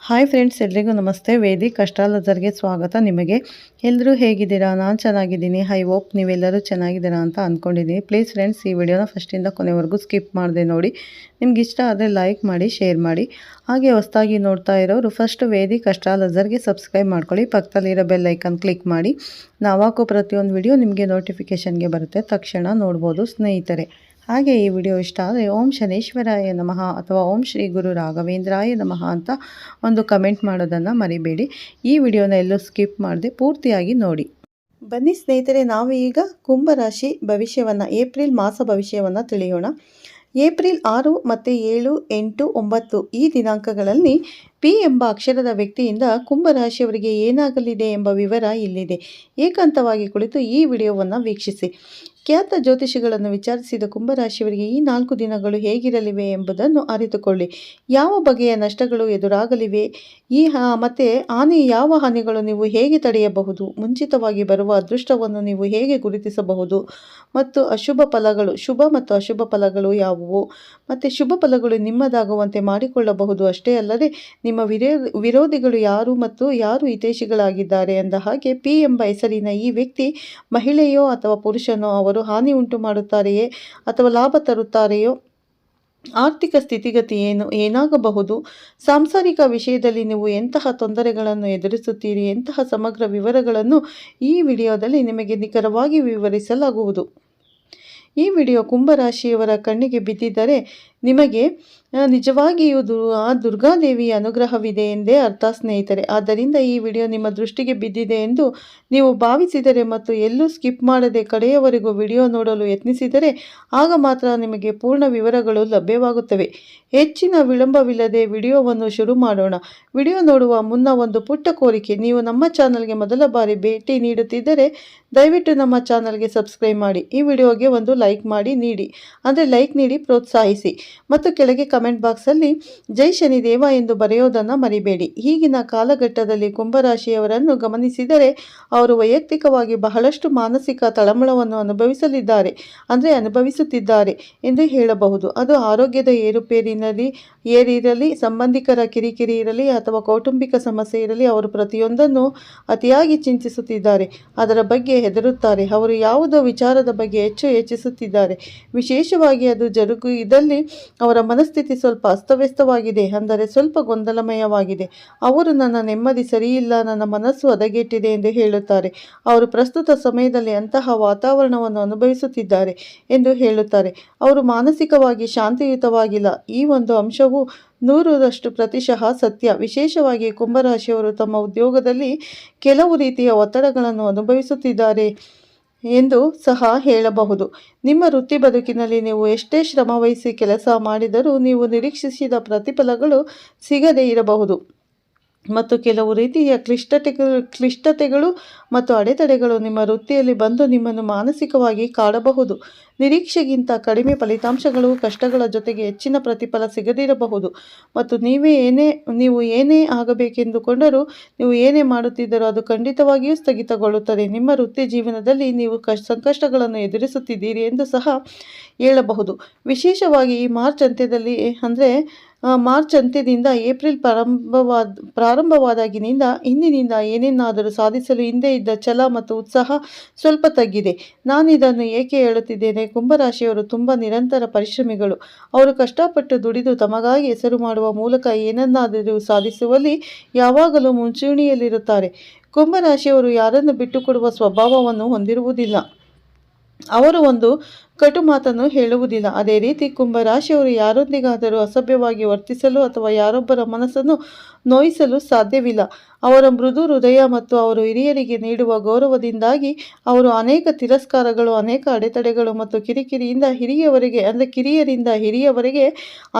Hi friends, ಎಲ್ರಿಗೂ ನಮಸ್ತೆ. Vedic ಅಸ್ಟ್ರಾಲಜರ್ಗೆ ಸ್ವಾಗತ. ನಿಮಗೆ ಎಲ್ಲರೂ ಹೇಗಿದ್ದೀರಾ? ನಾನು ಚೆನ್ನಾಗಿದ್ದೀನಿ. ಐ ಹೋಪ್ ನೀವೆಲ್ಲರೂ ಚೆನ್ನಾಗಿದ್ದೀರಾ ಅಂತ ಅಂದ್ಕೊಂಡಿದ್ದೀನಿ. ಪ್ಲೀಸ್ ಫ್ರೆಂಡ್ಸ್, ಈ ವಿಡಿಯೋನ ಫಸ್ಟಿಂದ ಕೊನೆವರೆಗೂ ಸ್ಕಿಪ್ ಮಾಡದೆ ನೋಡಿ. ನಿಮ್ಗೆ ಇಷ್ಟ ಆದರೆ ಲೈಕ್ ಮಾಡಿ, ಶೇರ್ ಮಾಡಿ. ಹಾಗೆ ಹೊಸದಾಗಿ ನೋಡ್ತಾ ಇರೋರು ಫಸ್ಟ್ ವೇದಿಕ್ ಅಸ್ಟ್ರಾಲಜರ್ಗೆ ಸಬ್ಸ್ಕ್ರೈಬ್ ಮಾಡ್ಕೊಳ್ಳಿ. ಪಕ್ಕದಲ್ಲಿರೋ ಬೆಲ್ ಐಕನ್ ಕ್ಲಿಕ್ ಮಾಡಿ. ನಾವು ಹಾಕೋ ಪ್ರತಿಯೊಂದು ವಿಡಿಯೋ ನಿಮಗೆ ನೋಟಿಫಿಕೇಷನ್ಗೆ ಬರುತ್ತೆ, ತಕ್ಷಣ ನೋಡ್ಬೋದು ಸ್ನೇಹಿತರೆ. ಹಾಗೆ ಈ ವಿಡಿಯೋ ಇಷ್ಟ ಆದರೆ ಓಂ ಶನೇಶ್ವರಾಯ ನಮಃ ಅಥವಾ ಓಂ ಶ್ರೀ ಗುರು ರಾಘವೇಂದ್ರಾಯ ನಮಃ ಅಂತ ಒಂದು ಕಮೆಂಟ್ ಮಾಡೋದನ್ನು ಮರಿಬೇಡಿ. ಈ ವಿಡಿಯೋನ ಎಲ್ಲೂ ಸ್ಕಿಪ್ ಮಾಡದೆ ಪೂರ್ತಿಯಾಗಿ ನೋಡಿ. ಬನ್ನಿ ಸ್ನೇಹಿತರೆ, ನಾವು ಈಗ ಕುಂಭರಾಶಿ ಭವಿಷ್ಯವನ್ನು, ಏಪ್ರಿಲ್ ಮಾಸ ಭವಿಷ್ಯವನ್ನು ತಿಳಿಯೋಣ. ಏಪ್ರಿಲ್ 6 ಮತ್ತು 7, 8, 9 ಈ ದಿನಾಂಕಗಳಲ್ಲಿ ಪಿ ಎಂಬ ಅಕ್ಷರದ ವ್ಯಕ್ತಿಯಿಂದ ಕುಂಭರಾಶಿಯವರಿಗೆ ಏನಾಗಲಿದೆ ಎಂಬ ವಿವರ ಇಲ್ಲಿದೆ. ಏಕಾಂತವಾಗಿ ಕುಳಿತು ಈ ವಿಡಿಯೋವನ್ನು ವೀಕ್ಷಿಸಿ. ಖ್ಯಾತ ಜ್ಯೋತಿಷಿಗಳನ್ನು ವಿಚಾರಿಸಿದ ಕುಂಭರಾಶಿಯವರಿಗೆ ಈ 4 ದಿನಗಳು ಹೇಗಿರಲಿವೆ ಎಂಬುದನ್ನು ಅರಿತುಕೊಳ್ಳಿ. ಯಾವ ಬಗೆಯ ನಷ್ಟಗಳು ಎದುರಾಗಲಿವೆ, ಮತ್ತು ಯಾವ ಹಾನಿಗಳು ನೀವು ಹೇಗೆ ತಡೆಯಬಹುದು, ಮುಂಚಿತವಾಗಿ ಬರುವ ಅದೃಷ್ಟವನ್ನು ನೀವು ಹೇಗೆ ಗುರುತಿಸಬಹುದು, ಮತ್ತು ಅಶುಭ ಫಲಗಳು, ಶುಭ ಮತ್ತು ಅಶುಭ ಫಲಗಳು ಯಾವುವು, ಮತ್ತು ಶುಭ ಫಲಗಳು ನಿಮ್ಮದಾಗುವಂತೆ ಮಾಡಿಕೊಳ್ಳಬಹುದು. ಅಷ್ಟೇ ಅಲ್ಲದೆ ನಿಮ್ಮ ವಿರೋಧಿಗಳು ಯಾರು ಮತ್ತು ಯಾರು ಹಿತೈಷಿಗಳಾಗಿದ್ದಾರೆ ಅಂದ ಹಾಗೆ ಪಿ ಎಂಬ ಹೆಸರಿನ ಈ ವ್ಯಕ್ತಿ ಮಹಿಳೆಯೋ ಅಥವಾ ಪುರುಷನೋ, ಅವರು ಹಾನಿ ಉಂಟು ಮಾಡುತ್ತಾರೆಯೇ ಅಥವಾ ಲಾಭ ತರುತ್ತಾರೆಯೋ, ಆರ್ಥಿಕ ಸ್ಥಿತಿಗತಿ ಏನಾಗಬಹುದು, ಸಾಂಸಾರಿಕ ವಿಷಯದಲ್ಲಿ ನೀವು ಎಂತಹ ತೊಂದರೆಗಳನ್ನು ಎದುರಿಸುತ್ತೀರಿ, ಎಂತಹ ಸಮಗ್ರ ವಿವರಗಳನ್ನು ಈ ವಿಡಿಯೋದಲ್ಲಿ ನಿಮಗೆ ನಿಖರವಾಗಿ ವಿವರಿಸಲಾಗುವುದು. ಈ ವಿಡಿಯೋ ಕುಂಭರಾಶಿಯವರ ಕಣ್ಣಿಗೆ ಬಿದ್ದಿದ್ದರೆ ನಿಮಗೆ ನಿಜವಾಗಿಯೂ ಆ ದುರ್ಗಾದೇವಿಯ ಅನುಗ್ರಹವಿದೆ ಎಂದೇ ಅರ್ಥ ಸ್ನೇಹಿತರೆ. ಆದ್ದರಿಂದ ಈ ವಿಡಿಯೋ ನಿಮ್ಮ ದೃಷ್ಟಿಗೆ ಬಿದ್ದಿದೆ ಎಂದು ನೀವು ಭಾವಿಸಿದರೆ ಮತ್ತು ಎಲ್ಲೂ ಸ್ಕಿಪ್ ಮಾಡದೆ ಕಡೆಯವರೆಗೂ ವಿಡಿಯೋ ನೋಡಲು ಯತ್ನಿಸಿದರೆ ಆಗ ಮಾತ್ರ ನಿಮಗೆ ಪೂರ್ಣ ವಿವರಗಳು ಲಭ್ಯವಾಗುತ್ತವೆ. ಹೆಚ್ಚಿನ ವಿಳಂಬವಿಲ್ಲದೆ ವಿಡಿಯೋವನ್ನು ಶುರು ಮಾಡೋಣ. ವಿಡಿಯೋ ನೋಡುವ ಮುನ್ನ ಒಂದು ಪುಟ್ಟ ಕೋರಿಕೆ. ನೀವು ನಮ್ಮ ಚಾನಲ್ಗೆ ಮೊದಲ ಬಾರಿ ಭೇಟಿ ನೀಡುತ್ತಿದ್ದರೆ ದಯವಿಟ್ಟು ನಮ್ಮ ಚಾನಲ್ಗೆ ಸಬ್ಸ್ಕ್ರೈಬ್ ಮಾಡಿ. ಈ ವಿಡಿಯೋಗೆ ಒಂದು ಲೈಕ್ ನೀಡಿ ಪ್ರೋತ್ಸಾಹಿಸಿ. ಮತ್ತು ಕೆಳಗೆ ಕಮೆಂಟ್ ಬಾಕ್ಸಲ್ಲಿ ಜೈ ಶನಿದೇವ ಎಂದು ಬರೆಯೋದನ್ನು ಮರಿಬೇಡಿ. ಈಗಿನ ಕಾಲಘಟ್ಟದಲ್ಲಿ ಕುಂಭರಾಶಿಯವರನ್ನು ಗಮನಿಸಿದರೆ ಅವರು ವೈಯಕ್ತಿಕವಾಗಿ ಬಹಳಷ್ಟು ಮಾನಸಿಕ ತಳಮಳವನ್ನು ಅನುಭವಿಸುತ್ತಿದ್ದಾರೆ ಎಂದು ಹೇಳಬಹುದು. ಅದು ಆರೋಗ್ಯದ ಏರಿರಲಿ, ಸಂಬಂಧಿಕರ ಕಿರಿಕಿರಿ ಇರಲಿ ಅಥವಾ ಕೌಟುಂಬಿಕ ಸಮಸ್ಯೆ ಇರಲಿ, ಅವರು ಪ್ರತಿಯೊಂದನ್ನು ಅತಿಯಾಗಿ ಚಿಂತಿಸುತ್ತಿದ್ದಾರೆ. ಅದರ ಬಗ್ಗೆ ಹೆದರುತ್ತಾರೆ. ಅವರು ಯಾವುದೋ ವಿಚಾರದ ಬಗ್ಗೆ ಹೆಚ್ಚು ಯೋಚಿಸುತ್ತಿದ್ದಾರೆ. ವಿಶೇಷವಾಗಿ ಅದು ಜರುಗಿದಲ್ಲಿ ಅವರ ಮನಸ್ಥಿತಿ ಸ್ವಲ್ಪ ಅಸ್ತವ್ಯಸ್ತವಾಗಿದೆ, ಅಂದರೆ ಸ್ವಲ್ಪ ಗೊಂದಲಮಯವಾಗಿದೆ. ಅವರು ನನ್ನ ನೆಮ್ಮದಿ ಸರಿಯಿಲ್ಲ, ನನ್ನ ಮನಸ್ಸು ಹದಗೆಟ್ಟಿದೆ ಎಂದು ಹೇಳುತ್ತಾರೆ. ಅವರು ಪ್ರಸ್ತುತ ಸಮಯದಲ್ಲಿ ಅಂತಹ ವಾತಾವರಣವನ್ನು ಅನುಭವಿಸುತ್ತಿದ್ದಾರೆ ಎಂದು ಹೇಳುತ್ತಾರೆ. ಅವರು ಮಾನಸಿಕವಾಗಿ ಶಾಂತಿಯುತವಾಗಿಲ್ಲ. ಈ ಒಂದು ಅಂಶವು 100% ಸತ್ಯ. ವಿಶೇಷವಾಗಿ ಕುಂಭರಾಶಿಯವರು ತಮ್ಮ ಉದ್ಯೋಗದಲ್ಲಿ ಕೆಲವು ರೀತಿಯ ಒತ್ತಡಗಳನ್ನು ಅನುಭವಿಸುತ್ತಿದ್ದಾರೆ ಎಂದು ಸಹ ಹೇಳಬಹುದು. ನಿಮ್ಮ ವೃತ್ತಿ ಬದುಕಿನಲ್ಲಿ ನೀವು ಎಷ್ಟೇ ಶ್ರಮವಹಿಸಿ ಕೆಲಸ ಮಾಡಿದರೂ ನೀವು ನಿರೀಕ್ಷಿಸಿದ ಪ್ರತಿಫಲಗಳು ಸಿಗದೇ ಇರಬಹುದು ಮತ್ತು ಕೆಲವು ರೀತಿಯ ಕ್ಲಿಷ್ಟತೆಗಳು ಮತ್ತು ಅಡೆತಡೆಗಳು ನಿಮ್ಮ ವೃತ್ತಿಯಲ್ಲಿ ಬಂದು ನಿಮ್ಮನ್ನು ಮಾನಸಿಕವಾಗಿ ಕಾಡಬಹುದು. ನಿರೀಕ್ಷೆಗಿಂತ ಕಡಿಮೆ ಫಲಿತಾಂಶಗಳು, ಕಷ್ಟಗಳ ಜೊತೆಗೆ ಹೆಚ್ಚಿನ ಪ್ರತಿಫಲ ಸಿಗದಿರಬಹುದು ಮತ್ತು ನೀವು ಏನೇ ಆಗಬೇಕೆಂದುಕೊಂಡರೂ, ನೀವು ಏನೇ ಮಾಡುತ್ತಿದ್ದರೂ ಅದು ಖಂಡಿತವಾಗಿಯೂ ಸ್ಥಗಿತಗೊಳ್ಳುತ್ತದೆ. ನಿಮ್ಮ ವೃತ್ತಿ ಜೀವನದಲ್ಲಿ ನೀವು ಸಂಕಷ್ಟಗಳನ್ನು ಎದುರಿಸುತ್ತಿದ್ದೀರಿ ಎಂದು ಸಹ ಹೇಳಬಹುದು. ವಿಶೇಷವಾಗಿ ಈ ಮಾರ್ಚ್ ಅಂತ್ಯದಿಂದ ಏಪ್ರಿಲ್ ಪ್ರಾರಂಭವಾದಾಗಿನಿಂದ ಇಂದಿನಿಂದ ಏನನ್ನಾದರೂ ಸಾಧಿಸಲು ಹಿಂದೆ ಇದ್ದ ಛಲ ಮತ್ತು ಉತ್ಸಾಹ ಸ್ವಲ್ಪ ತಗ್ಗಿದೆ. ನಾನಿದನ್ನು ಏಕೆ ಹೇಳುತ್ತಿದ್ದೇನೆ? ಕುಂಭರಾಶಿಯವರು ತುಂಬ ನಿರಂತರ ಪರಿಶ್ರಮಿಗಳು. ಅವರು ಕಷ್ಟಪಟ್ಟು ದುಡಿದು ತಮಗಾಗಿ ಹೆಸರು ಮಾಡುವ ಮೂಲಕ ಏನನ್ನಾದರೂ ಸಾಧಿಸುವಲ್ಲಿ ಯಾವಾಗಲೂ ಮುಂಚೂಣಿಯಲ್ಲಿರುತ್ತಾರೆ. ಕುಂಭರಾಶಿಯವರು ಯಾರನ್ನು ಬಿಟ್ಟುಕೊಡುವ ಸ್ವಭಾವವನ್ನು ಹೊಂದಿರುವುದಿಲ್ಲ. ಅವರು ಒಂದು ಕಟು ಮಾತನ್ನು ಹೇಳುವುದಿಲ್ಲ. ಅದೇ ರೀತಿ ಕುಂಭರಾಶಿಯವರು ಯಾರೊಂದಿಗಾದರೂ ಅಸಭ್ಯವಾಗಿ ವರ್ತಿಸಲು ಅಥವಾ ಯಾರೊಬ್ಬರ ಮನಸ್ಸನ್ನು ನೋಯಿಸಲು ಸಾಧ್ಯವಿಲ್ಲ. ಅವರ ಮೃದು ಹೃದಯ ಮತ್ತು ಅವರು ಹಿರಿಯರಿಗೆ ನೀಡುವ ಗೌರವದಿಂದಾಗಿ ಅವರು ಅನೇಕ ತಿರಸ್ಕಾರಗಳು, ಅನೇಕ ಅಡೆತಡೆಗಳು ಮತ್ತು ಕಿರಿಯರಿಂದ ಹಿರಿಯವರೆಗೆ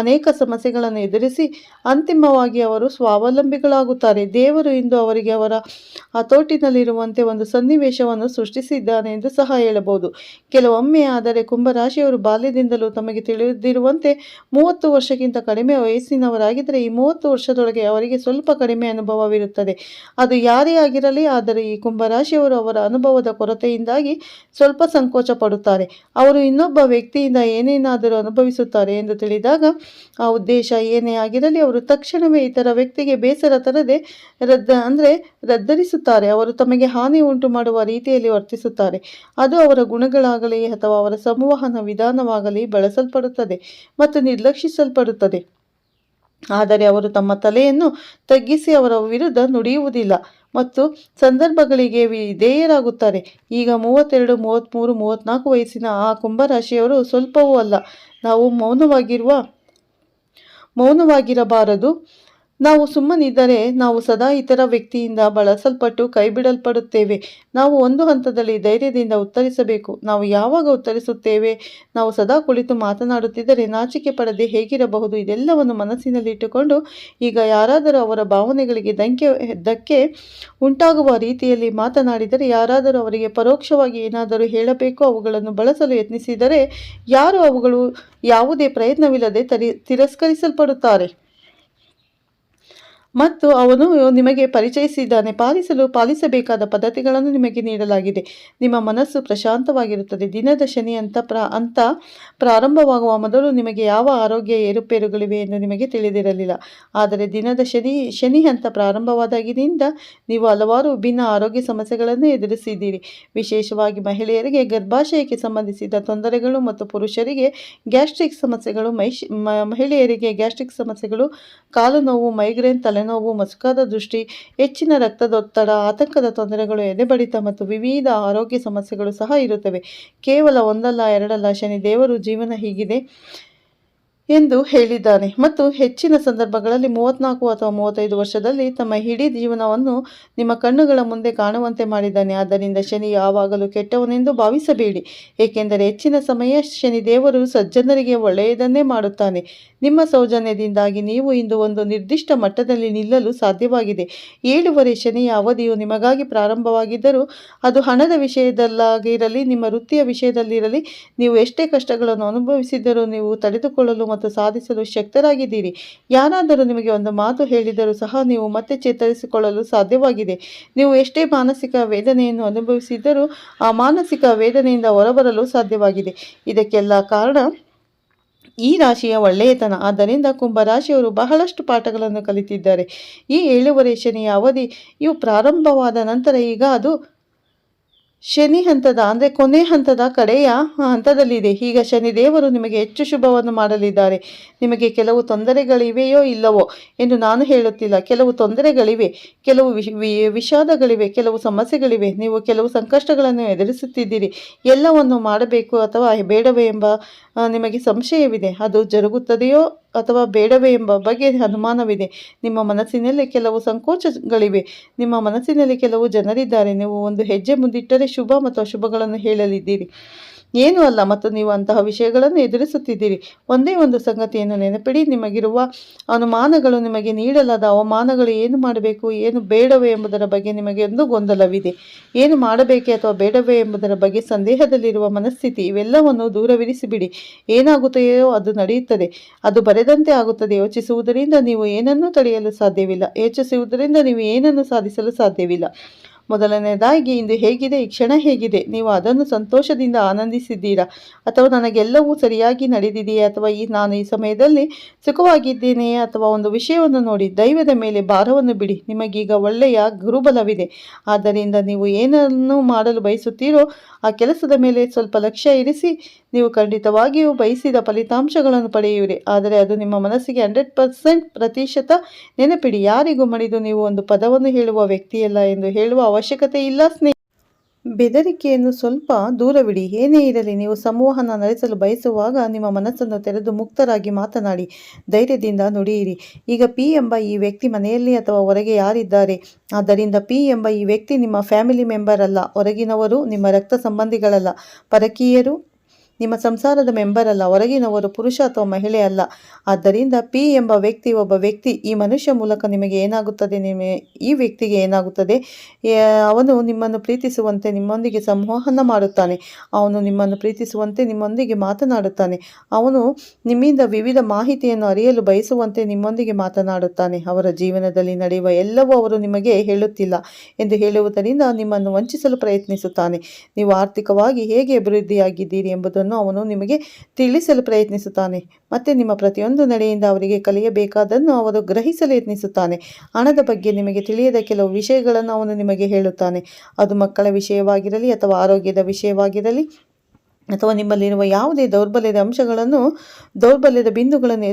ಅನೇಕ ಸಮಸ್ಯೆಗಳನ್ನು ಎದುರಿಸಿ ಅಂತಿಮವಾಗಿ ಅವರು ಸ್ವಾವಲಂಬಿಗಳಾಗುತ್ತಾರೆ. ದೇವರು ಇಂದು ಅವರಿಗೆ ಅವರ ಹತೋಟಿನಲ್ಲಿರುವಂತೆ ಒಂದು ಸನ್ನಿವೇಶವನ್ನು ಸೃಷ್ಟಿಸಿದ್ದಾನೆ ಎಂದು ಸಹ ಹೇಳಬಹುದು. ಕೆಲವೊಮ್ಮೆ ಆದರೆ ಕುಂಭರಾಶಿಯವರು ಬಾಲ್ಯದಿಂದಲೂ ತಮಗೆ ತಿಳಿದಿರುವಂತೆ 30 ವರ್ಷಕ್ಕಿಂತ ಕಡಿಮೆ ವಯಸ್ಸಿನವರಾಗಿದ್ದರೆ ಈ 30 ವರ್ಷದೊಳಗೆ ಅವರಿಗೆ ಸ್ವಲ್ಪ ಕಡಿಮೆ ಅನುಭವವಿರುತ್ತದೆ. ಅದು ಯಾರೇ ಆಗಿರಲಿ, ಆದರೆ ಈ ಕುಂಭರಾಶಿಯವರು ಅವರ ಅನುಭವದ ಕೊರತೆಯಿಂದಾಗಿ ಸ್ವಲ್ಪ ಸಂಕೋಚ ಪಡುತ್ತಾರೆ. ಅವರು ಇನ್ನೊಬ್ಬ ವ್ಯಕ್ತಿಯಿಂದ ಏನೇನಾದರೂ ಅನುಭವಿಸುತ್ತಾರೆ ಎಂದು ತಿಳಿದಾಗ ಆ ಉದ್ದೇಶ ಏನೇ ಆಗಿರಲಿ ಅವರು ತಕ್ಷಣವೇ ಇತರ ವ್ಯಕ್ತಿಗೆ ಬೇಸರ ತರದೆ ರದ್ದರಿಸುತ್ತಾರೆ. ಅವರು ತಮಗೆ ಹಾನಿ ಉಂಟು ಮಾಡುವ ರೀತಿಯಲ್ಲಿ ವರ್ತಿಸುತ್ತಾರೆ. ಅದು ಅವರ ಗುಣಗಳಾಗಲಿ ಅಥವಾ ಅವರ ಸಂವಹನ ವಿಧಾನವಾಗಲಿ ಬಳಸಲ್ಪಡುತ್ತದೆ ಮತ್ತು ನಿರ್ಲಕ್ಷಿಸಲ್ಪಡುತ್ತದೆ. ಆದರೆ ಅವರು ತಮ್ಮ ತಲೆಯನ್ನು ತಗ್ಗಿಸಿ ಅವರ ವಿರುದ್ಧ ನುಡಿಯುವುದಿಲ್ಲ ಮತ್ತು ಸಂದರ್ಭಗಳಿಗೆ ವಿಧೇಯರಾಗುತ್ತಾರೆ. ಈಗ 32, 33, 34 ವಯಸ್ಸಿನ ಆ ಕುಂಭರಾಶಿಯವರು ಸ್ವಲ್ಪವೂ ಅಲ್ಲ. ನಾವು ಮೌನವಾಗಿರಬಾರದು. ನಾವು ಸುಮ್ಮನಿದ್ದರೆ ನಾವು ಸದಾ ಇತರ ವ್ಯಕ್ತಿಯಿಂದ ಬಳಸಲ್ಪಟ್ಟು ಕೈಬಿಡಲ್ಪಡುತ್ತೇವೆ. ನಾವು ಒಂದು ಹಂತದಲ್ಲಿ ಧೈರ್ಯದಿಂದ ಉತ್ತರಿಸಬೇಕು. ನಾವು ಯಾವಾಗ ಉತ್ತರಿಸುತ್ತೇವೆ? ನಾವು ಸದಾ ಕುಳಿತು ಮಾತನಾಡುತ್ತಿದ್ದರೆ ನಾಚಿಕೆ ಪಡದೆ ಹೇಗಿರಬಹುದು? ಇದೆಲ್ಲವನ್ನು ಮನಸ್ಸಿನಲ್ಲಿಟ್ಟುಕೊಂಡು ಈಗ ಯಾರಾದರೂ ಅವರ ಭಾವನೆಗಳಿಗೆ ಧಕ್ಕೆ ಉಂಟಾಗುವ ರೀತಿಯಲ್ಲಿ ಮಾತನಾಡಿದರೆ, ಯಾರಾದರೂ ಅವರಿಗೆ ಪರೋಕ್ಷವಾಗಿ ಏನಾದರೂ ಹೇಳಬೇಕು, ಅವುಗಳನ್ನು ಬಳಸಲು ಯತ್ನಿಸಿದರೆ ಯಾರು ಅವುಗಳು ಯಾವುದೇ ಪ್ರಯತ್ನವಿಲ್ಲದೆ ತಿರಸ್ಕರಿಸಲ್ಪಡುತ್ತಾರೆ. ಮತ್ತು ಅವನು ನಿಮಗೆ ಪರಿಚಯಿಸಿದ್ದಾನೆ. ಪಾಲಿಸಬೇಕಾದ ಪದ್ಧತಿಗಳನ್ನು ನಿಮಗೆ ನೀಡಲಾಗಿದೆ. ನಿಮ್ಮ ಮನಸ್ಸು ಪ್ರಶಾಂತವಾಗಿರುತ್ತದೆ. ದಿನದ ಶನಿ ಅಂತ ಪ್ರಾರಂಭವಾಗುವ ಮೊದಲು ನಿಮಗೆ ಯಾವ ಆರೋಗ್ಯ ಏರುಪೇರುಗಳಿವೆ ಎಂದು ನಿಮಗೆ ತಿಳಿದಿರಲಿಲ್ಲ. ಆದರೆ ದಿನದ ಶನಿ ಹಂತ ಪ್ರಾರಂಭವಾದಾಗಿನಿಂದ ನೀವು ಹಲವಾರು ವಿಭಿನ್ನ ಆರೋಗ್ಯ ಸಮಸ್ಯೆಗಳನ್ನು ಎದುರಿಸಿದ್ದೀರಿ. ವಿಶೇಷವಾಗಿ ಮಹಿಳೆಯರಿಗೆ ಗರ್ಭಾಶಯಕ್ಕೆ ಸಂಬಂಧಿಸಿದ ತೊಂದರೆಗಳು ಮತ್ತು ಪುರುಷರಿಗೆ ಗ್ಯಾಸ್ಟ್ರಿಕ್ ಸಮಸ್ಯೆಗಳು, ಮಹಿಳೆಯರಿಗೆ ಗ್ಯಾಸ್ಟ್ರಿಕ್ ಸಮಸ್ಯೆಗಳು, ಕಾಲು ನೋವು, ಮೈಗ್ರೇನ್, ತಲೆನೋವು, ಮಸುಕಾದ ದೃಷ್ಟಿ, ಹೆಚ್ಚಿನ ರಕ್ತದೊತ್ತಡ, ಆತಂಕದ ತೊಂದರೆಗಳು, ಎದೆಬಡಿತ ಮತ್ತು ವಿವಿಧ ಆರೋಗ್ಯ ಸಮಸ್ಯೆಗಳು ಸಹ ಇರುತ್ತವೆ. ಕೇವಲ ಒಂದಲ್ಲ ಎರಡಲ್ಲ, ಶನಿ ದೇವರು ಜೀವನ ಹೀಗಿದೆ ಎಂದು ಹೇಳಿದ್ದಾನೆ ಮತ್ತು ಹೆಚ್ಚಿನ ಸಂದರ್ಭಗಳಲ್ಲಿ 34 ಅಥವಾ 35 ವರ್ಷದಲ್ಲಿ ತಮ್ಮ ಇಡೀ ಜೀವನವನ್ನು ನಿಮ್ಮ ಕಣ್ಣುಗಳ ಮುಂದೆ ಕಾಣುವಂತೆ ಮಾಡಿದ್ದಾನೆ. ಆದ್ದರಿಂದ ಶನಿ ಯಾವಾಗಲೂ ಕೆಟ್ಟವನೆಂದು ಭಾವಿಸಬೇಡಿ, ಏಕೆಂದರೆ ಹೆಚ್ಚಿನ ಸಮಯ ಶನಿ ದೇವರು ಸಜ್ಜನರಿಗೆ ಒಳ್ಳೆಯದನ್ನೇ ಮಾಡುತ್ತಾನೆ. ನಿಮ್ಮ ಸೌಜನ್ಯದಿಂದಾಗಿ ನೀವು ಇಂದು ಒಂದು ನಿರ್ದಿಷ್ಟ ಮಟ್ಟದಲ್ಲಿ ನಿಲ್ಲಲು ಸಾಧ್ಯವಾಗಿದೆ. 7 ಶನಿಯ ಅವಧಿಯು ನಿಮಗಾಗಿ ಪ್ರಾರಂಭವಾಗಿದ್ದರೂ ಅದು ಹಣದ ವಿಷಯದಲ್ಲಾಗಿರಲಿ, ನಿಮ್ಮ ವೃತ್ತಿಯ ವಿಷಯದಲ್ಲಿರಲಿ, ನೀವು ಎಷ್ಟೇ ಕಷ್ಟಗಳನ್ನು ಅನುಭವಿಸಿದರೂ ನೀವು ತಡೆದುಕೊಳ್ಳಲು ಮತ್ತು ಸಾಧಿಸಲು ಶಕ್ತರಾಗಿದ್ದೀರಿ. ಯಾರಾದರೂ ನಿಮಗೆ ಒಂದು ಮಾತು ಹೇಳಿದರೂ ಸಹ ನೀವು ಮತ್ತೆ ಚೇತರಿಸಿಕೊಳ್ಳಲು ಸಾಧ್ಯವಾಗಿದೆ. ನೀವು ಎಷ್ಟೇ ಮಾನಸಿಕ ವೇದನೆಯನ್ನು ಅನುಭವಿಸಿದರೂ ಆ ಮಾನಸಿಕ ವೇದನೆಯಿಂದ ಹೊರಬರಲು ಸಾಧ್ಯವಾಗಿದೆ. ಇದಕ್ಕೆಲ್ಲ ಕಾರಣ ಈ ರಾಶಿಯ ಒಳ್ಳೆಯತನ. ಆದ್ದರಿಂದ ಕುಂಭರಾಶಿಯವರು ಬಹಳಷ್ಟು ಪಾಠಗಳನ್ನು ಕಲಿತಿದ್ದಾರೆ. ಈ 7 ಶನಿಯ ಅವಧಿಯು ಪ್ರಾರಂಭವಾದ ನಂತರ ಈಗ ಅದು ಶನಿ ಹಂತದ ಕೊನೆ ಹಂತದ ಕಡೆಯ ಹಂತದಲ್ಲಿದೆ. ಈಗ ಶನಿ ದೇವರು ನಿಮಗೆ ಹೆಚ್ಚು ಶುಭವನ್ನು ಮಾಡಲಿದ್ದಾರೆ. ನಿಮಗೆ ಕೆಲವು ತೊಂದರೆಗಳಿವೆಯೋ ಇಲ್ಲವೋ ಎಂದು ನಾನು ಹೇಳುತ್ತಿಲ್ಲ. ಕೆಲವು ತೊಂದರೆಗಳಿವೆ, ಕೆಲವು ವಿಷಾದಗಳಿವೆ, ಕೆಲವು ಸಮಸ್ಯೆಗಳಿವೆ. ನೀವು ಕೆಲವು ಸಂಕಷ್ಟಗಳನ್ನು ಎದುರಿಸುತ್ತಿದ್ದೀರಿ. ಎಲ್ಲವನ್ನು ಮಾಡಬೇಕು ಅಥವಾ ಬೇಡವೇ ಎಂಬ ನಿಮಗೆ ಸಂಶಯವಿದೆ. ಅದು ಜರುಗುತ್ತದೆಯೋ ಅಥವಾ ಬೇಡವೇ ಎಂಬ ಬಗ್ಗೆ ಅನುಮಾನವಿದೆ. ನಿಮ್ಮ ಮನಸ್ಸಿನಲ್ಲಿ ಕೆಲವು ಸಂಕೋಚಗಳಿವೆ. ನಿಮ್ಮ ಮನಸ್ಸಿನಲ್ಲಿ ಕೆಲವು ಜನರಿದ್ದಾರೆ. ನೀವು ಒಂದು ಹೆಜ್ಜೆ ಮುಂದಿಟ್ಟರೆ ಶುಭ ಮತ್ತು ಅಶುಭಗಳನ್ನು ಹೇಳಲಿದ್ದೀರಿ. ಏನೂ ಅಲ್ಲ ಮತ್ತು ನೀವು ಅಂತಹ ವಿಷಯಗಳನ್ನು ಎದುರಿಸುತ್ತಿದ್ದೀರಿ. ಒಂದೇ ಒಂದು ಸಂಗತಿಯನ್ನು ನೆನಪಿಡಿ, ನಿಮಗಿರುವ ಅನುಮಾನಗಳು, ನಿಮಗೆ ನೀಡಲಾದ ಅವಮಾನಗಳು, ಏನು ಮಾಡಬೇಕು ಏನು ಬೇಡವೇ ಎಂಬುದರ ಬಗ್ಗೆ ನಿಮಗೆ ಒಂದು ಗೊಂದಲವಿದೆ. ಏನು ಮಾಡಬೇಕೆ ಅಥವಾ ಬೇಡವೇ ಎಂಬುದರ ಬಗ್ಗೆ ಸಂದೇಹದಲ್ಲಿರುವ ಮನಸ್ಥಿತಿ, ಇವೆಲ್ಲವನ್ನು ದೂರವಿರಿಸಿಬಿಡಿ. ಏನಾಗುತ್ತೆಯೋ ಅದು ನಡೆಯುತ್ತದೆ, ಅದು ಬರೆದಂತೆ ಆಗುತ್ತದೆ. ಯೋಚಿಸುವುದರಿಂದ ನೀವು ಏನನ್ನೂ ತಡೆಯಲು ಸಾಧ್ಯವಿಲ್ಲ. ಯೋಚಿಸುವುದರಿಂದ ನೀವು ಏನನ್ನು ಸಾಧಿಸಲು ಸಾಧ್ಯವಿಲ್ಲ. ಮೊದಲನೆಯದಾಗಿ ಇಂದು ಹೇಗಿದೆ, ಈ ಕ್ಷಣ ಹೇಗಿದೆ, ನೀವು ಅದನ್ನು ಸಂತೋಷದಿಂದ ಆನಂದಿಸಿದ್ದೀರಾ ಅಥವಾ ನನಗೆಲ್ಲವೂ ಸರಿಯಾಗಿ ನಡೆದಿದೆಯೇ ಅಥವಾ ನಾನು ಈ ಸಮಯದಲ್ಲಿ ಸುಖವಾಗಿದ್ದೇನೆಯೇ ಅಥವಾ ಒಂದು ವಿಷಯವನ್ನು ನೋಡಿ ದೈವದ ಮೇಲೆ ಭಾರವನ್ನು ಬಿಡಿ. ನಿಮಗೀಗ ಒಳ್ಳೆಯ ಗುರುಬಲವಿದೆ. ಆದ್ದರಿಂದ ನೀವು ಏನನ್ನು ಮಾಡಲು ಬಯಸುತ್ತೀರೋ ಆ ಕೆಲಸದ ಮೇಲೆ ಸ್ವಲ್ಪ ಲಕ್ಷ್ಯ ಇರಿಸಿ. ನೀವು ಖಂಡಿತವಾಗಿಯೂ ಬಯಸಿದ ಫಲಿತಾಂಶಗಳನ್ನು ಪಡೆಯುವಿರಿ. ಆದರೆ ಅದು ನಿಮ್ಮ ಮನಸ್ಸಿಗೆ 100% ನೆನಪಿಡಿ, ಯಾರಿಗೂ ಮಣಿದು ನೀವು ಒಂದು ಪದವನ್ನು ಹೇಳುವ ವ್ಯಕ್ತಿಯಲ್ಲ ಎಂದು ಹೇಳುವ ಅವಶ್ಯಕತೆ ಇಲ್ಲ. ಬೆದರಿಕೆಯನ್ನು ಸ್ವಲ್ಪ ದೂರವಿಡಿ. ಏನೇ ಇರಲಿ, ನೀವು ಸಂವಹನ ನಡೆಸಲು ಬಯಸುವಾಗ ನಿಮ್ಮ ಮನಸ್ಸನ್ನು ತೆರೆದು ಮುಕ್ತರಾಗಿ ಮಾತನಾಡಿ, ಧೈರ್ಯದಿಂದ ನುಡಿಯಿರಿ. ಈಗ ಪಿ ಎಂಬ ಈ ವ್ಯಕ್ತಿ ಮನೆಯಲ್ಲಿ ಅಥವಾ ಹೊರಗೆ ಯಾರಿದ್ದಾರೆ? ಆದ್ದರಿಂದ ಪಿ ಎಂಬ ಈ ವ್ಯಕ್ತಿ ನಿಮ್ಮ ಫ್ಯಾಮಿಲಿ ಮೆಂಬರ್ ಅಲ್ಲ, ಹೊರಗಿನವರು, ನಿಮ್ಮ ರಕ್ತ ಸಂಬಂಧಿಗಳಲ್ಲ, ಪರಕೀಯರು, ನಿಮ್ಮ ಸಂಸಾರದ ಮೆಂಬರ್ ಅಲ್ಲ, ಹೊರಗಿನವರು, ಪುರುಷ ಅಥವಾ ಮಹಿಳೆ ಅಲ್ಲ. ಆದ್ದರಿಂದ ಪಿ ಎಂಬ ವ್ಯಕ್ತಿ ಒಬ್ಬ ವ್ಯಕ್ತಿ. ಈ ಮನುಷ್ಯ ಮೂಲಕ ನಿಮಗೆ ಏನಾಗುತ್ತದೆ, ಈ ವ್ಯಕ್ತಿಗೆ ಏನಾಗುತ್ತದೆ, ಅವನು ನಿಮ್ಮನ್ನು ಪ್ರೀತಿಸುವಂತೆ ನಿಮ್ಮೊಂದಿಗೆ ಸಂವಹನ ಮಾಡುತ್ತಾನೆ. ಅವನು ನಿಮ್ಮನ್ನು ಪ್ರೀತಿಸುವಂತೆ ನಿಮ್ಮೊಂದಿಗೆ ಮಾತನಾಡುತ್ತಾನೆ. ಅವನು ನಿಮ್ಮಿಂದ ವಿವಿಧ ಮಾಹಿತಿಯನ್ನು ಅರಿಯಲು ಬಯಸುವಂತೆ ನಿಮ್ಮೊಂದಿಗೆ ಮಾತನಾಡುತ್ತಾನೆ. ಅವರ ಜೀವನದಲ್ಲಿ ನಡೆಯುವ ಎಲ್ಲವೂ ಅವರು ನಿಮಗೆ ಹೇಳುತ್ತಿಲ್ಲ ಎಂದು ಹೇಳುವುದರಿಂದ ನಿಮ್ಮನ್ನು ವಂಚಿಸಲು ಪ್ರಯತ್ನಿಸುತ್ತಾನೆ. ನೀವು ಆರ್ಥಿಕವಾಗಿ ಹೇಗೆ ಅಭಿವೃದ್ಧಿಯಾಗಿದ್ದೀರಿ ಎಂಬುದನ್ನು ಅವನು ನಿಮಗೆ ತಿಳಿಸಲು ಪ್ರಯತ್ನಿಸುತ್ತಾನೆ. ಮತ್ತೆ ನಿಮ್ಮ ಪ್ರತಿಯೊಂದು ನಡೆಯಿಂದ ಅವರಿಗೆ ಕಲಿಯಬೇಕಾದನ್ನು ಅವರು ಗ್ರಹಿಸಲು ಯತ್ನಿಸುತ್ತಾನೆ. ಹಣದ ಬಗ್ಗೆ ನಿಮಗೆ ತಿಳಿಯದ ಕೆಲವು ವಿಷಯಗಳನ್ನು ಅವನು ನಿಮಗೆ ಹೇಳುತ್ತಾನೆ. ಅದು ಮಕ್ಕಳ ವಿಷಯವಾಗಿರಲಿ ಅಥವಾ ಆರೋಗ್ಯದ ವಿಷಯವಾಗಿರಲಿ ಅಥವಾ ನಿಮ್ಮಲ್ಲಿರುವ ಯಾವುದೇ ದೌರ್ಬಲ್ಯದ ಬಿಂದುಗಳನ್ನು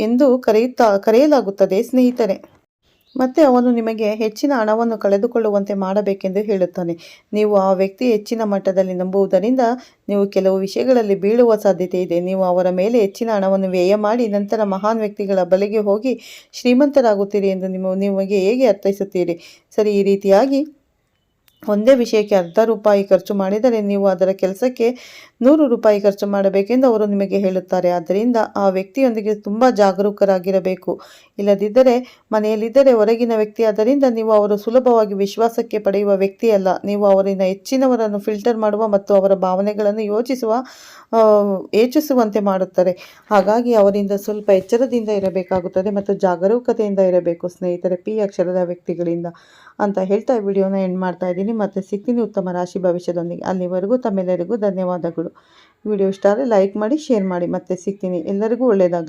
ಎಂದು ಕರೆಯಲಾಗುತ್ತದೆ ಸ್ನೇಹಿತರೆ. ಮತ್ತೆ ಅವನು ನಿಮಗೆ ಹೆಚ್ಚಿನ ಹಣವನ್ನು ಕಳೆದುಕೊಳ್ಳುವಂತೆ ಮಾಡಬೇಕೆಂದು ಹೇಳುತ್ತಾನೆ. ನೀವು ಆ ವ್ಯಕ್ತಿ ಹೆಚ್ಚಿನ ಮಟ್ಟದಲ್ಲಿ ನಂಬುವುದರಿಂದ ನೀವು ಕೆಲವು ವಿಷಯಗಳಲ್ಲಿ ಬೀಳುವ ಸಾಧ್ಯತೆ ಇದೆ. ನೀವು ಅವರ ಮೇಲೆ ಹೆಚ್ಚಿನ ಹಣವನ್ನು ವ್ಯಯ ಮಾಡಿ ನಂತರ ಮಹಾನ್ ವ್ಯಕ್ತಿಗಳ ಬಳಿಗೆ ಹೋಗಿ ಶ್ರೀಮಂತರಾಗುತ್ತೀರಿ ಎಂದು ನಿಮಗೆ ಹೇಗೆ ಅರ್ಥೈಸುತ್ತೀರಿ? ಸರಿ, ಈ ರೀತಿಯಾಗಿ ಒಂದೇ ವಿಷಯಕ್ಕೆ ₹10 ಖರ್ಚು ಮಾಡಿದರೆ ನೀವು ಅದರ ಕೆಲಸಕ್ಕೆ ₹100 ಖರ್ಚು ಮಾಡಬೇಕೆಂದು ಅವರು ನಿಮಗೆ ಹೇಳುತ್ತಾರೆ. ಆದ್ದರಿಂದ ಆ ವ್ಯಕ್ತಿಯೊಂದಿಗೆ ತುಂಬ ಜಾಗರೂಕರಾಗಿರಬೇಕು. ಇಲ್ಲದಿದ್ದರೆ ಮನೆಯಲ್ಲಿದ್ದರೆ ಹೊರಗಿನ ವ್ಯಕ್ತಿ, ಆದ್ದರಿಂದ ನೀವು ಅವರು ಸುಲಭವಾಗಿ ವಿಶ್ವಾಸಕ್ಕೆ ಪಡೆಯುವ ವ್ಯಕ್ತಿಯಲ್ಲ. ನೀವು ಅವರಿಂದ ಹೆಚ್ಚಿನವರನ್ನು ಫಿಲ್ಟರ್ ಮಾಡುವ ಮತ್ತು ಅವರ ಭಾವನೆಗಳನ್ನು ಯೋಚಿಸುವಂತೆ ಮಾಡುತ್ತಾರೆ. ಹಾಗಾಗಿ ಅವರಿಂದ ಸ್ವಲ್ಪ ಎಚ್ಚರದಿಂದ ಇರಬೇಕಾಗುತ್ತದೆ ಮತ್ತು ಜಾಗರೂಕತೆಯಿಂದ ಇರಬೇಕು ಸ್ನೇಹಿತರೆ, ಪಿ ಅಕ್ಷರದ ವ್ಯಕ್ತಿಗಳಿಂದ ಅಂತ ಹೇಳ್ತಾ ವಿಡಿಯೋನ ಎಂಡ್ ಮಾಡ್ತಾ ಇದ್ದೀನಿ. ಮತ್ತೆ ಸಿಗ್ತೀನಿ ಉತ್ತಮ ರಾಶಿ ಭವಿಷ್ಯದೊಂದಿಗೆ. ಅಲ್ಲಿವರೆಗೂ ತಮ್ಮೆಲ್ಲರಿಗೂ ಧನ್ಯವಾದಗಳು. ವಿಡಿಯೋ ಇಷ್ಟ ಆದರೆ ಲೈಕ್ ಮಾಡಿ, ಶೇರ್ ಮಾಡಿ. ಮತ್ತೆ ಸಿಗ್ತೀನಿ. ಎಲ್ಲರಿಗೂ ಒಳ್ಳೆಯದಾಗಲಿ.